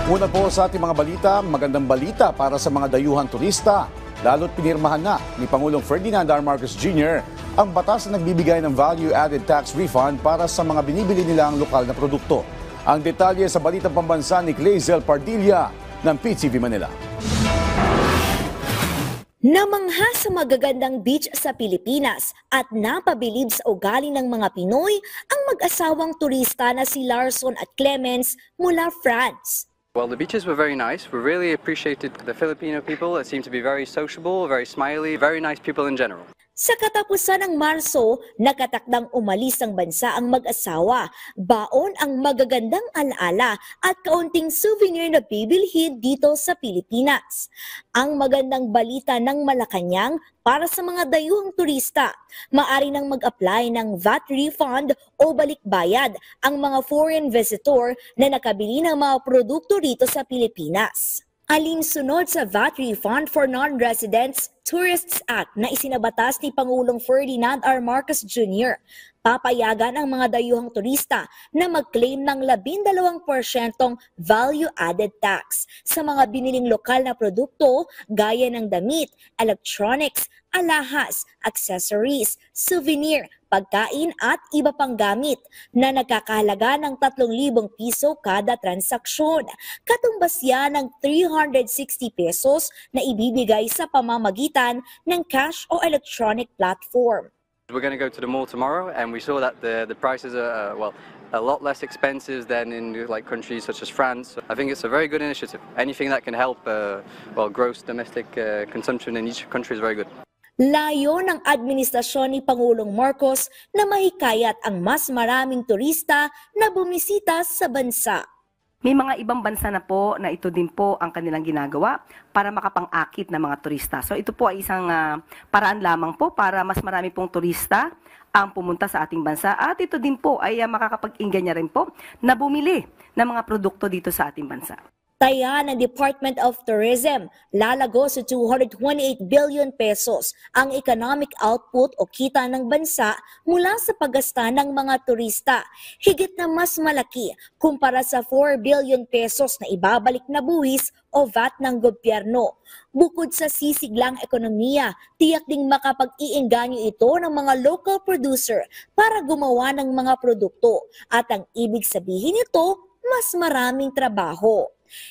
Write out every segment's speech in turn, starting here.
Una po sa ating mga balita, magandang balita para sa mga dayuhan turista. Lalo't pinirmahan na ni Pangulong Ferdinand R. Marcos Jr. ang batas na nagbibigay ng value-added tax refund para sa mga binibili nilang lokal na produkto. Ang detalye sa Balitang Pambansa ni Clazel Pardilla ng PTV Manila. Namangha sa magagandang beach sa Pilipinas at napabilib sa ugali ng mga Pinoy ang mag-asawang turista na si Larson at Clemens mula France. Well, the beaches were very nice. We really appreciated the Filipino people. They seemed to be very sociable, very smiley, very nice people in general. Sa katapusan ng Marso, nakatakdang umalis ng bansa ang mag-asawa. Baon ang magagandang alaala at kaunting souvenir na bibilhin dito sa Pilipinas. Ang magandang balita ng Malacanang para sa mga dayuhang turista, maaari nang mag-apply ng VAT refund o balikbayad ang mga foreign visitor na nakabili ng mga produkto rito sa Pilipinas. Alinsunod sa VAT refund for non-residents Tourists Act na isinabatas ni Pangulong Ferdinand R. Marcos Jr., papayagan ang mga dayuhang turista na mag-claim ng 12% value-added tax sa mga biniling lokal na produkto gaya ng damit, electronics, alahas, accessories, souvenir, pagkain at iba pang gamit na nagkakahalaga ng 3,000 piso kada transaksyon. Katumbas yan ng 360 pesos na ibibigay sa pamamagitan ng cash o electronic platform. We're going to go to the mall tomorrow, and we saw that the prices are a lot less expensive than in like countries such as France. I think it's a very good initiative. Anything that can help gross domestic consumption in each country is very good. Layo ng administrasyon ni Pangulong Marcos na mahikayat ang mas maraming turista na bumisita sa bansa. May mga ibang bansa na po na ito din po ang kanilang ginagawa para makapang-akit ng mga turista. So ito po ay isang paraan lamang po para mas marami pong turista ang pumunta sa ating bansa. At ito din po ay makakapag-inganya rin po na bumili ng mga produkto dito sa ating bansa. Taya ng Department of Tourism, lalago sa 228 billion pesos ang economic output o kita ng bansa mula sa paggasta ng mga turista. Higit na mas malaki kumpara sa 4 billion pesos na ibabalik na buwis o VAT ng gobyerno. Bukod sa sisiglang ekonomiya, tiyak ding makapag-iengganyo ito ng mga local producer para gumawa ng mga produkto. At ang ibig sabihin nito, mas maraming trabaho.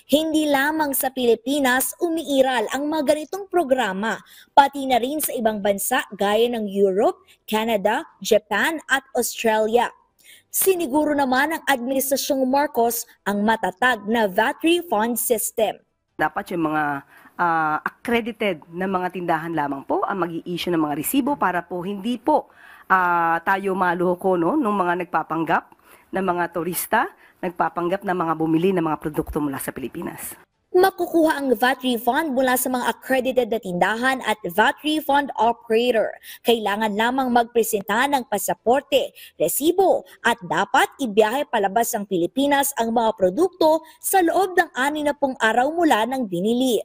Hindi lamang sa Pilipinas umiiral ang mga ganitong programa, pati na rin sa ibang bansa gaya ng Europe, Canada, Japan at Australia. Siniguro naman ng Administrasyong Marcos ang matatag na VAT refund system. Dapat yung mga accredited na mga tindahan lamang po ang mag-i-issue ng mga resibo para po hindi po tayo maluhoko ng mga nagpapanggap ng mga turista, nagpapanggap na mga bumili ng mga produkto mula sa Pilipinas. Makukuha ang VAT refund mula sa mga accredited na tindahan at VAT refund operator. Kailangan lamang magpresenta ng pasaporte, resibo at dapat ibiyahe palabas ng Pilipinas ang mga produkto sa loob ng 60 araw mula ng binili.